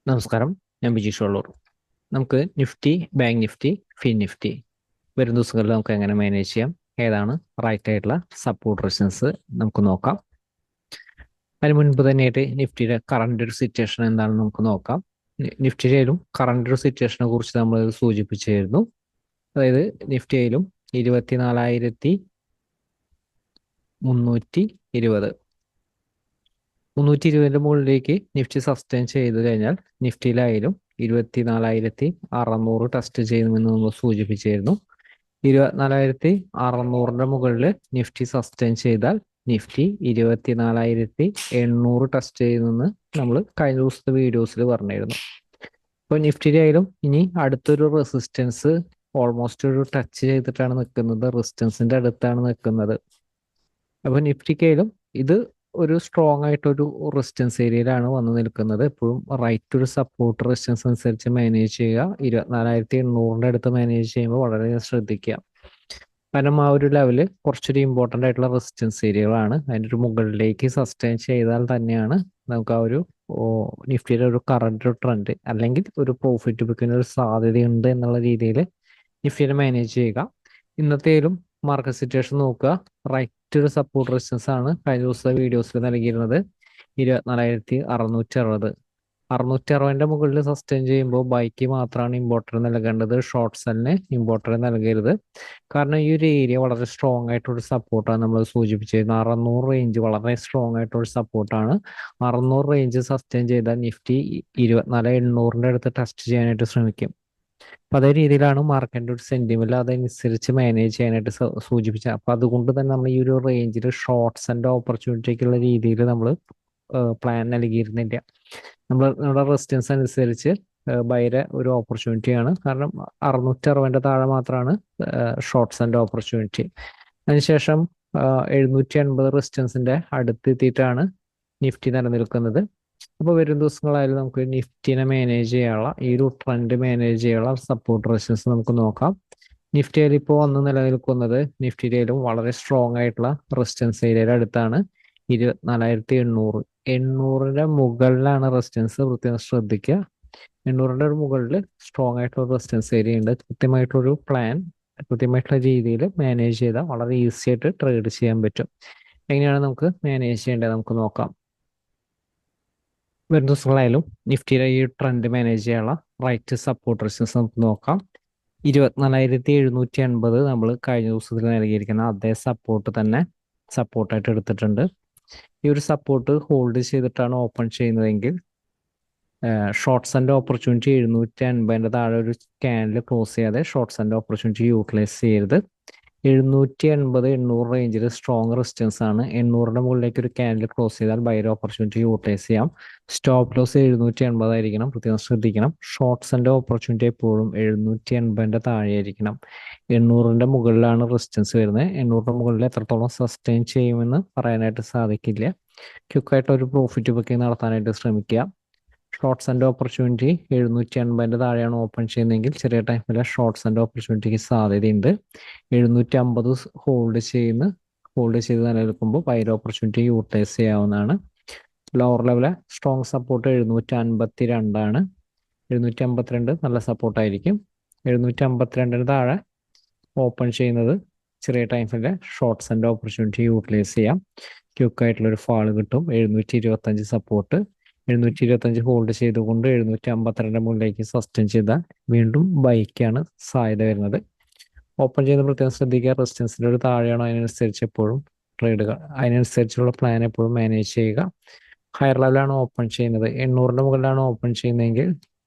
നമസ്കാരം, ഞാൻ ബിജീഷ് വള്ളൂർ. നമുക്ക് Nifty, bank Nifty, fin Nifty വരും ദിവസങ്ങളിൽ നമുക്ക് എങ്ങനെ മാനേജ് ചെയ്യാം, ഏതാണ് റൈറ്റ് ആയിട്ടുള്ള സപ്പോർട്ട് റെസിസ്റ്റൻസ് നമുക്ക് നോക്കാം. അതിന് മുൻപ് തന്നെയായിട്ട് നിഫ്റ്റിയുടെ കറണ്ട് ഒരു സിറ്റുവേഷൻ എന്താണെന്ന് നമുക്ക് നോക്കാം. നിഫ്റ്റിയിലും കറണ്ട് ഒരു സിറ്റുവേഷനെ കുറിച്ച് നമ്മൾ സൂചിപ്പിച്ചായിരുന്നു. അതായത് നിഫ്റ്റിയിലും 24,320 320 മുകളിലേക്ക് നിഫ്റ്റി സസ്റ്റെയിൻ ചെയ്തു കഴിഞ്ഞാൽ നിഫ്റ്റിയിലായാലും 24,600 ടെസ്റ്റ് ചെയ്യുമെന്ന് നമ്മൾ സൂചിപ്പിച്ചായിരുന്നു. 24,600 മുകളിൽ നിഫ്റ്റി സസ്റ്റെയിൻ ചെയ്താൽ നിഫ്റ്റി 24,800 ടെസ്റ്റ് ചെയ്യുമെന്ന് നമ്മൾ കഴിഞ്ഞ ദിവസത്തെ വീഡിയോസിൽ പറഞ്ഞിരുന്നു. ഇപ്പോൾ നിഫ്റ്റിയിലായാലും ഇനി അടുത്തൊരു റെസിസ്റ്റൻസ് ഓൾമോസ്റ്റ് ഒരു ടച്ച് ചെയ്തിട്ടാണ് നിൽക്കുന്നത്, റെസിസ്റ്റൻസിന്റെ അടുത്താണ് നിൽക്കുന്നത്. അപ്പോൾ നിഫ്റ്റിക്കായാലും ഇത് ഒരു സ്ട്രോങ് ആയിട്ടൊരു റെസിസ്റ്റൻസ് ഏരിയയിലാണ് വന്ന് നിൽക്കുന്നത്. എപ്പോഴും റൈറ്റ് ഒരു സപ്പോർട്ട് റെസിസ്റ്റൻസ് അനുസരിച്ച് മാനേജ് ചെയ്യുക. 24,800 അടുത്ത് മാനേജ് ചെയ്യുമ്പോൾ വളരെ ശ്രദ്ധിക്കുക. കാരണം ആ ഒരു ലെവല് കുറച്ചൊരു ഇമ്പോർട്ടൻ്റ് ആയിട്ടുള്ള റെസിസ്റ്റൻസ് ഏരിയകളാണ്. അതിൻ്റെ ഒരു മുകളിലേക്ക് സസ്റ്റെയിൻ ചെയ്താൽ തന്നെയാണ് നമുക്ക് ആ ഒരു നിഫ്റ്റിയുടെ ഒരു കറണ്ട് ട്രെൻഡ് അല്ലെങ്കിൽ ഒരു പ്രോഫിറ്റ് ബുക്കിന് ഒരു സാധ്യതയുണ്ട് എന്നുള്ള രീതിയിൽ നിഫ്റ്റിയെ മാനേജ് ചെയ്യുക. ഇന്നത്തേലും മാർക്കറ്റ് സിറ്റുവേഷൻ നോക്കുക. റൈറ്റ് ഒരു സപ്പോർട്ട് റെസിസ്റ്റൻസ് ആണ് കഴിഞ്ഞ ദിവസത്തെ വീഡിയോസിൽ നൽകിയിരുന്നത് 24,660. 660 മുകളിൽ സസ്റ്റെയിൻ ചെയ്യുമ്പോൾ ബൈക്ക് മാത്രമാണ് ഇമ്പോർട്ടൻറ്റ് നൽകേണ്ടത്, ഷോർട്ട് സെല്ലിന് ഇമ്പോർട്ടൻറ്റ് നൽകരുത്. കാരണം ഈ ഒരു ഏരിയ വളരെ സ്ട്രോങ് ആയിട്ടൊരു സപ്പോർട്ടാണ് നമ്മൾ സൂചിപ്പിച്ചിരുന്നത്. 600 റേഞ്ച് വളരെ സ്ട്രോങ് ആയിട്ടൊരു സപ്പോർട്ടാണ്. 600 റേഞ്ച് സസ്റ്റെയിൻ ചെയ്താൽ നിഫ്റ്റി 24,800 അടുത്ത് ടെസ്റ്റ് ചെയ്യാനായിട്ട് ശ്രമിക്കും. അപ്പൊ അതേ രീതിയിലാണ് മാർക്കറ്റിന്റെ ഒരു സെന്റിമെന്റ് അതനുസരിച്ച് മാനേജ് ചെയ്യാനായിട്ട് സൂചിപ്പിച്ചത്. അപ്പൊ അതുകൊണ്ട് തന്നെ നമ്മൾ ഈ ഒരു റേഞ്ചിൽ ഷോർട്ട്സ് ആൻഡ് ഓപ്പർച്യൂണിറ്റിക്കുള്ള രീതിയിൽ നമ്മൾ പ്ലാൻ നൽകിയിരുന്നില്ല. നമ്മുടെ റെസിസ്റ്റൻസ് അനുസരിച്ച് ബൈയുടെ ഒരു ഓപ്പർച്യൂണിറ്റിയാണ്. കാരണം 660 താഴെ മാത്രമാണ് ഷോർട്ട്സ് ആൻഡ് ഓപ്പർച്യൂണിറ്റി. അതിനുശേഷം 780 റെസിസ്റ്റൻസിന്റെ അടുത്ത് എത്തിയിട്ടാണ് നിഫ്റ്റി നിലനിൽക്കുന്നത്. അപ്പോൾ വരും ദിവസങ്ങളായാലും നമുക്ക് നിഫ്റ്റിനെ മാനേജ് ചെയ്യാനുള്ള ഈ ഒരു ട്രെൻഡ് മാനേജ് ചെയ്യാനുള്ള സപ്പോർട്ട് റെസിസ്റ്റൻസ് നമുക്ക് നോക്കാം. നിഫ്റ്റിയിൽ ഇപ്പോൾ വന്ന് നിലനിൽക്കുന്നത് നിഫ്റ്റിയിലും വളരെ സ്ട്രോങ് ആയിട്ടുള്ള റെസിസ്റ്റൻസ് ഏരിയയുടെ അടുത്താണ്. 24,800 800ന്റെ മുകളിലാണ് റെസിസ്റ്റൻസ്. പ്രത്യേകം ശ്രദ്ധിക്കുക. 800ന്റെ മുകളിൽ സ്ട്രോങ് ആയിട്ടുള്ള റെസിസ്റ്റൻസ് ഏരിയ ഉണ്ട്. കൃത്യമായിട്ടൊരു പ്ലാൻ കൃത്യമായിട്ടുള്ള രീതിയിൽ മാനേജ് ചെയ്താൽ വളരെ ഈസി ആയിട്ട് ട്രേഡ് ചെയ്യാൻ പറ്റും. എങ്ങനെയാണ് നമുക്ക് മാനേജ് ചെയ്യേണ്ടത് നമുക്ക് നോക്കാം. വരും ദിവസങ്ങളായാലും നിഫ്റ്റിയുടെ ഈ ട്രെൻഡ് മാനേജ് ചെയ്യാനുള്ള റൈറ്റ് സപ്പോർട്ട് റെസിസ്റ്റൻസ് നമുക്ക് നോക്കാം. 24,780 നമ്മൾ കഴിഞ്ഞ ദിവസത്തിൽ നൽകിയിരിക്കുന്ന അതേ സപ്പോർട്ട് തന്നെ സപ്പോർട്ടായിട്ട് എടുത്തിട്ടുണ്ട്. ഈ ഒരു സപ്പോർട്ട് ഹോൾഡ് ചെയ്തിട്ടാണ് ഓപ്പൺ ചെയ്യുന്നതെങ്കിൽ ഷോർട്ട്സ് ആൻഡ് ഓപ്പർച്യൂണിറ്റി 750 താഴെ ഒരു ക്യാൻഡിൽ ക്ലോസ് ചെയ്യാതെ ഷോർട്ട്സ് ആൻഡ് ഓപ്പർച്യൂണിറ്റി യൂട്ടിലൈസ് ചെയ്യരുത്. 780 800 റേഞ്ചിൽ സ്ട്രോങ് റെസിസ്റ്റൻസ് ആണ്. 800ന്റെ മുകളിലേക്ക് ഒരു ക്യാൻഡിൽ ക്ലോസ് ചെയ്താൽ ബൈ ഓപ്പർച്യൂണിറ്റി യൂട്ടിലൈസ് ചെയ്യാം. സ്റ്റോപ്പ് ലോസ് 780 ആയിരിക്കണം, പ്രത്യേകം ശ്രദ്ധിക്കണം. ഷോർട്ട്സ് ആൻഡ് ഓപ്പർച്യൂണിറ്റി എപ്പോഴും 780 താഴെ ആയിരിക്കണം. 800ന്റെ മുകളിലാണ് റെസിസ്റ്റൻസ് വരുന്നത്. 800ന്റെ മുകളിൽ എത്രത്തോളം സസ്റ്റെയിൻ ചെയ്യുമെന്ന് പറയാനായിട്ട് സാധിക്കില്ല. ക്വിക്കായിട്ട് ഒരു പ്രോഫിറ്റ് ബുക്കിംഗ് നടത്താനായിട്ട് ശ്രമിക്കുക. ഷോർട്ട്സ് ആൻഡ് ഓപ്പർച്യൂണിറ്റി 750 താഴെയാണ് ഓപ്പൺ ചെയ്യുന്നതെങ്കിൽ ചെറിയ ടൈമിൽ ഷോർട്ട്സ് ആൻഡ് ഓപ്പർച്യൂണിറ്റിക്ക് സാധ്യതയുണ്ട്. 750 ഹോൾഡ് ചെയ്ത് നിലനിൽക്കുമ്പോൾ ബൈ ഓപ്പർച്യൂണിറ്റി യൂട്ടിലൈസ് ചെയ്യാവുന്നതാണ്. ലോവർ ലെവലെ സ്ട്രോങ് സപ്പോർട്ട് 752 ആണ്. 752 നല്ല സപ്പോർട്ടായിരിക്കും. 752 താഴെ ഓപ്പൺ ചെയ്യുന്നത് ചെറിയ ടൈമിലെ ഷോർട്ട്സ് ആൻഡ് ഓപ്പർച്യൂണിറ്റി യൂട്ടിലൈസ് ചെയ്യാം. ക്വിക്കായിട്ടുള്ളൊരു ഫാള് കിട്ടും. 725 സപ്പോർട്ട് 725 ഹോൾഡ് ചെയ്തുകൊണ്ട് 752 മുകളിലേക്ക് സസ്റ്റെയിൻ ചെയ്താൽ വീണ്ടും ബൈക്കാണ് സാധ്യത വരുന്നത്. ഓപ്പൺ ചെയ്യുന്ന പ്രത്യേകം ശ്രദ്ധിക്കുക. റെസിസ്റ്റൻസിന്റെ ഒരു താഴെയാണോ അതിനനുസരിച്ച് എപ്പോഴും ട്രേഡുകൾ അതിനനുസരിച്ചുള്ള പ്ലാൻ എപ്പോഴും മാനേജ് ചെയ്യുക. ഹയർ ലെവലാണ് ഓപ്പൺ ചെയ്യുന്നത്, 800ന്റെ മുകളിലാണ് ഓപ്പൺ ചെയ്യുന്നതെങ്കിൽ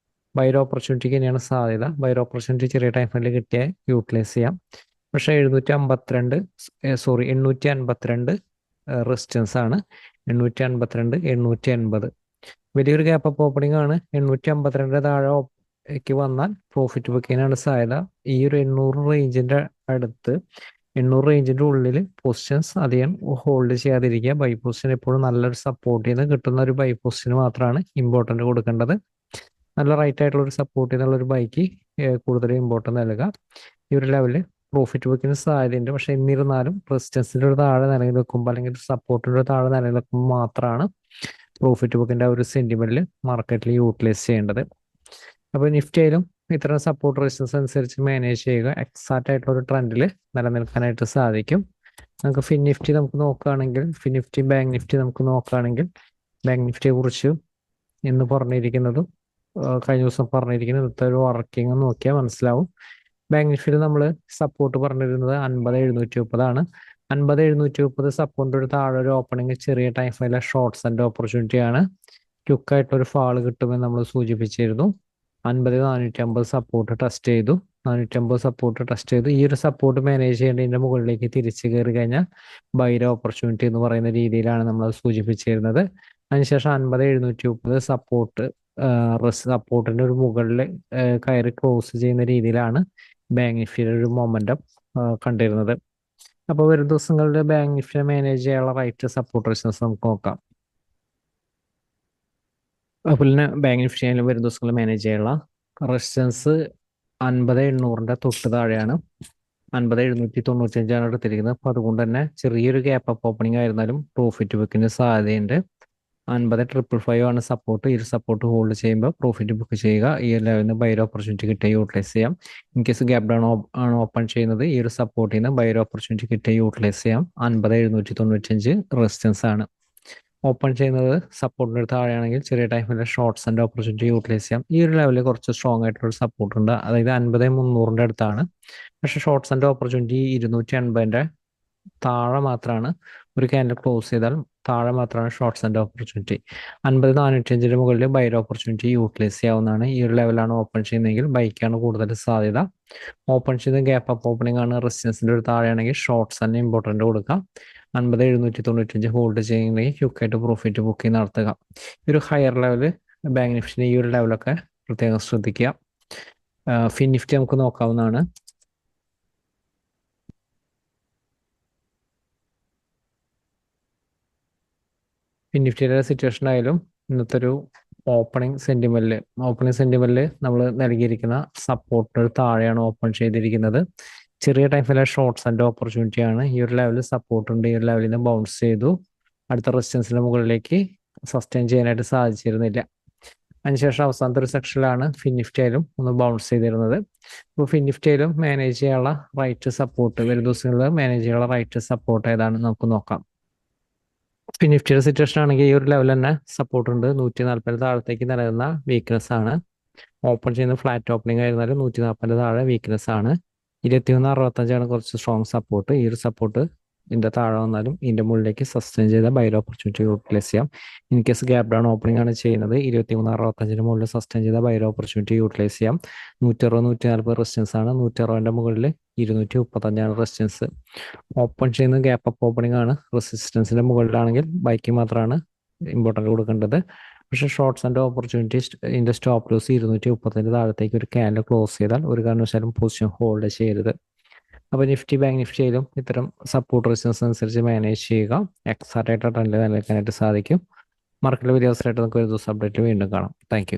ബൈർ ഓപ്പർച്യൂണിറ്റിക്ക് തന്നെയാണ് സാധ്യത. ബൈർ ഓപ്പർച്യൂണിറ്റി ചെറിയ ടൈം ഫ്രെയിമിൽ കിട്ടിയാൽ യൂട്ടിലൈസ് ചെയ്യാം. പക്ഷേ 852 റെസിസ്റ്റൻസ് ആണ്. 852 880 വലിയൊരു ഗ്യാപ്പ് അപ്പ് ഓപ്പണിംഗ് ആണ്. 852 താഴേക്ക് വന്നാൽ പ്രോഫിറ്റ് ബുക്കിങ്ങിനാണ് സാധ്യത. ഈ ഒരു 800 റേഞ്ചിന്റെ അടുത്ത് 800 റേഞ്ചിന്റെ ഉള്ളിൽ പൊസിഷൻസ് അധികം ഹോൾഡ് ചെയ്യാതിരിക്കുക. ബൈ പൊസിഷൻ എപ്പോഴും നല്ലൊരു സപ്പോർട്ടിൽ നിന്ന് കിട്ടുന്ന ഒരു ബൈ പൊസിഷന് മാത്രമാണ് ഇമ്പോർട്ടൻറ്റ് കൊടുക്കേണ്ടത്. നല്ല റൈറ്റ് ആയിട്ടുള്ള ഒരു സപ്പോർട്ടിൽ നിന്നുള്ള ഒരു ബൈക്ക് കൂടുതൽ ഇമ്പോർട്ടൻറ്റ് നൽകുക. ഈ ഒരു ലെവലിൽ പ്രോഫിറ്റ് ബുക്കിന് സാധ്യതയുണ്ട്. പക്ഷെ എന്നിരുന്നാലും റെസിസ്റ്റൻസിന്റെ ഒരു താഴെ നിലനിൽക്കുമ്പോൾ അല്ലെങ്കിൽ സപ്പോർട്ടിന്റെ ഒരു താഴെ നിലനിൽക്കുമ്പോൾ മാത്രമാണ് പ്രോഫിറ്റ് ബുക്കിൻ്റെ ഒരു സെൻറ്റിമെൻറ്റിൽ മാർക്കറ്റിൽ യൂട്ടിലൈസ് ചെയ്യേണ്ടത്. അപ്പോൾ നിഫ്റ്റിയിലും ഇത്തരം സപ്പോർട്ട് റെസിസ്റ്റൻസ് അനുസരിച്ച് മാനേജ് ചെയ്യുക എക്സാക്റ്റ് ആയിട്ടുള്ള ഒരു ട്രെൻഡിൽ നിലനിൽക്കാനായിട്ട് സാധിക്കും. നമുക്ക് ഫിൻ നിഫ്റ്റി നമുക്ക് നോക്കുകയാണെങ്കിൽ ബാങ്ക് നിഫ്റ്റി നമുക്ക് നോക്കുകയാണെങ്കിൽ ബാങ്ക് നിഫ്റ്റിയെ കുറിച്ച് ഇന്ന് പറഞ്ഞിരിക്കുന്നതും കഴിഞ്ഞ ദിവസം പറഞ്ഞിരിക്കുന്നത് ഇന്നത്തെ ഒരു വർക്കിംഗ് നോക്കിയാൽ മനസ്സിലാവും. ബാങ്ക് നിഫ്റ്റിയിൽ നമ്മൾ സപ്പോർട്ട് പറഞ്ഞിരുന്നത് 50,730 50,730 സപ്പോർട്ടിൻ്റെ ഒരു താഴെ ഒരു ഓപ്പണിംഗ് ചെറിയ ടൈം ഫ്രെയിലെ ഷോർട്ട്സ് ആൻഡ് ഓപ്പർച്യൂണിറ്റിയാണ്. ക്വിക്കായിട്ടൊരു ഫാള് കിട്ടുമെന്ന് നമ്മൾ സൂചിപ്പിച്ചിരുന്നു. 50,450 സപ്പോർട്ട് ടെസ്റ്റ് ചെയ്തു. 450 സപ്പോർട്ട് ടെസ്റ്റ് ചെയ്തു. ഈ ഒരു സപ്പോർട്ട് മാനേജ് ചെയ്യേണ്ടതിൻ്റെ മുകളിലേക്ക് തിരിച്ചു കയറി കഴിഞ്ഞാൽ ബൈര ഓപ്പർച്യൂണിറ്റി എന്ന് പറയുന്ന രീതിയിലാണ് നമ്മൾ സൂചിപ്പിച്ചിരുന്നത്. അതിനുശേഷം 50,730 സപ്പോർട്ടിൻ്റെ ഒരു മുകളിൽ കയറി ക്ലോസ് ചെയ്യുന്ന രീതിയിലാണ് ബാങ്ക് നിഫ്റ്റിയുടെ ഒരു മൊമെന്റം കണ്ടിരുന്നത്. അപ്പോൾ വരും ദിവസങ്ങളിൽ ബാങ്ക് നിഫ്റ്റിയെ മാനേജ് ചെയ്യാനുള്ള റൈറ്റ് സപ്പോർട്ട് റെസിസ്റ്റൻസ് നമുക്ക് നോക്കാം. അതുപോലെ തന്നെ ബാങ്ക് നിഫ്റ്റി ആയാലും വരും ദിവസങ്ങളിൽ മാനേജ് ചെയ്യാനുള്ള റെസിസ്റ്റൻസ് 50,800 തൊട്ട് താഴെയാണ്. 50,795 എടുത്തിരിക്കുന്നത്. അപ്പോൾ അതുകൊണ്ട് തന്നെ ചെറിയൊരു ഗ്യാപ്പ് അപ്പ് ഓപ്പണിംഗ് ആയിരുന്നാലും പ്രോഫിറ്റ് ബുക്കിന് സാധ്യതയുണ്ട്. 50,555 ആണ് സപ്പോർട്ട്. ഈ ഒരു സപ്പോർട്ട് ഹോൾഡ് ചെയ്യുമ്പോൾ പ്രോഫിറ്റ് ബുക്ക് ചെയ്യുക. ഈ ലെവലിന് ബൈർ ഓപ്പർച്യൂണിറ്റി കിട്ടിയ യൂട്ടിലൈസ് ചെയ്യാം. ഇൻ കേസ് ഗ്യാപ് ഡൗൺ ആണ് ഓപ്പൺ ചെയ്യുന്നത്, ഈ ഒരു സപ്പോർട്ടിൽ നിന്ന് ബൈർ ഓപ്പർച്യൂണിറ്റി കിട്ടിയ യൂട്ടിലൈസ് ചെയ്യാം. 50,795 റെസിസ്റ്റൻസ് ആണ്. ഓപ്പൺ ചെയ്യുന്നത് സപ്പോർട്ടിന് താഴെയാണെങ്കിൽ ചെറിയ ടൈമിൽ ഷോർട്ട്സ് ആൻഡ് ഓപ്പർച്യൂണിറ്റി യൂട്ടിലൈസ് ചെയ്യാം. ഈ ഒരു ലെവലിൽ കുറച്ച് സ്ട്രോങ് ആയിട്ടുള്ള സപ്പോർട്ട് ഉണ്ട്. അതായത് 50,300 അടുത്താണ്. പക്ഷെ ഷോർട്ട്സ് ആൻഡ് ഓപ്പർച്യൂണിറ്റി 280 താഴെ മാത്രമാണ്. ഒരു ക്യാൻഡിൽ ക്ലോസ് ചെയ്താൽ താഴെ മാത്രമാണ് ഷോർട്ട്സ് ആൻഡ് ഓപ്പർച്യൂണിറ്റി. 50,405 മുകളിൽ ബൈർ ഓപ്പർച്യൂണിറ്റി യൂട്ടിലൈസ് ചെയ്യാവുന്നതാണ്. ഈ ഒരു ലെവലാണ് ഓപ്പൺ ചെയ്യുന്നതെങ്കിൽ ബൈക്കാണ് കൂടുതൽ സാധ്യത. ഓപ്പൺ ചെയ്ത് ഗ്യാപ്പ് അപ്പ് ഓപ്പണിംഗ് ആണ് റെസിസ്റ്റൻസിൻ്റെ ഒരു താഴെയാണെങ്കിൽ ഷോർട്ട്സ് തന്നെ ഇമ്പോർട്ടൻ്റ് കൊടുക്കാം. 50,795 ഹോൾഡ് ചെയ്യുന്നെങ്കിൽ ക്വിക്കായിട്ട് പ്രോഫിറ്റ് ബുക്കിംഗ് നടത്തുക. ഈ ഒരു ഹയർ ലെവൽ ബാങ്ക് നിഫ്റ്റിൻ്റെ ഈ ഒരു ലെവലൊക്കെ പ്രത്യേകം ശ്രദ്ധിക്കുക. ഫിൻ നിഫ്റ്റി നമുക്ക് നോക്കാവുന്നതാണ്. ഫിൻ നിഫ്റ്റിയുടെ സിറ്റുവേഷൻ ആയാലും ഇന്നത്തെ ഒരു ഓപ്പണിംഗ് സെന്റിമെന്റിൽ നമ്മൾ നൽകിയിരിക്കുന്ന സപ്പോർട്ടിന് താഴെയാണ് ഓപ്പൺ ചെയ്തിരിക്കുന്നത്. ചെറിയ ടൈമിലെ ഷോർട്ട്സ് ആൻഡ് ഓപ്പർച്യൂണിറ്റി ആണ്. ഈ ഒരു ലെവലിൽ സപ്പോർട്ട് ഉണ്ട്. ഈ ഒരു ലെവലിൽ നിന്ന് ബൗൺസ് ചെയ്തു. അടുത്ത റെസിസ്റ്റൻസിന് മുകളിലേക്ക് സസ്റ്റെയിൻ ചെയ്യാനായിട്ട് സാധിച്ചിരുന്നില്ല. അതിനുശേഷം അവസാനത്തെ ഒരു സെക്ഷനിലാണ് ഫിൻ നിഫ്റ്റി ആയാലും ഒന്ന് ബൗൺസ് ചെയ്തിരുന്നത്. അപ്പോൾ ഫിൻ നിഫ്റ്റി ആയാലും മാനേജ് ചെയ്യാനുള്ള റൈറ്റ് സപ്പോർട്ട് വരും ദിവസങ്ങളിൽ മാനേജ് ചെയ്യാനുള്ള റൈറ്റ് സപ്പോർട്ട് ഏതാണ് നമുക്ക് നോക്കാം. ഫിൻ നിഫ്റ്റിയുടെ സിറ്റുവേഷൻ ആണെങ്കിൽ ഈ ഒരു ലെവൽ തന്നെ സപ്പോർട്ട് ഉണ്ട്. 140 താഴത്തേക്ക് നിലനിന്ന വീക്ക്നെസ് ആണ്. ഓപ്പൺ ചെയ്യുന്ന ഫ്ലാറ്റ് ഓപ്പണിംഗ് ആയിരുന്നാലും 140 താഴെ വീക്ക്നെസ് ആണ്. 2165 കുറച്ച് സ്ട്രോങ് സപ്പോർട്ട്. ഈ ഒരു സപ്പോർട്ട് ഇതിന്റെ താഴെ വന്നാലും ഇതിന്റെ മുകളിലേക്ക് സസ്റ്റെയിൻ ചെയ്ത ബൈർ ഓപ്പർച്യൂണിറ്റി യൂട്ടിലൈസ് ചെയ്യാം. In case gap down opening ആണ് ചെയ്യുന്നത്, 2365 മുകളിൽ സസ്റ്റെയിൻ ചെയ്ത ബൈർ ഓപ്പർച്യൂണിറ്റി യൂട്ടിലൈസ് ചെയ്യാം. 160 140 റെസിസ്റ്റൻസ് ആണ്. 160 മുകളിൽ 235 റെസിസ്റ്റൻസ്. ഓപ്പൺ ചെയ്യുന്ന ഗ്യാപ്പ് അപ്പ് ഓപ്പണിംഗ് ആണ്. റെസിസ്റ്റൻസിന്റെ മുകളിലാണെങ്കിൽ ബൈക്ക് മാത്രമാണ് ഇമ്പോർട്ടൻ്റ് കൊടുക്കേണ്ടത്. പക്ഷേ ഷോർട്ട്സ് ആൻഡ് ഓപ്പർച്യൂണിറ്റീസ് ഇതിന്റെ സ്റ്റോപ്പ് ലോസ് 230 താഴത്തേക്ക് ഒരു ക്യാൻഡിൽ ക്ലോസ് ചെയ്താൽ ഒരു കാരണവശാലും പൊസിഷൻ ഹോൾഡ് ചെയ്യരുത്. അപ്പോൾ ബാങ്ക് നിഫ്റ്റിയിലും ഇത്തരം സപ്പോർട്ട് റെസിസ്റ്റൻസ് അനുസരിച്ച് മാനേജ് ചെയ്യുക. എക്സാക്റ്റ് ആയിട്ട് ട്രെൻഡിൽ നിലനിൽക്കാനായിട്ട് സാധിക്കും. മാർക്കറ്റിൽ വലിയ അവസരമായിട്ട് നമുക്ക് ഒരു ദിവസം അപ്ഡേറ്റ് വീണ്ടും കാണാം. താങ്ക്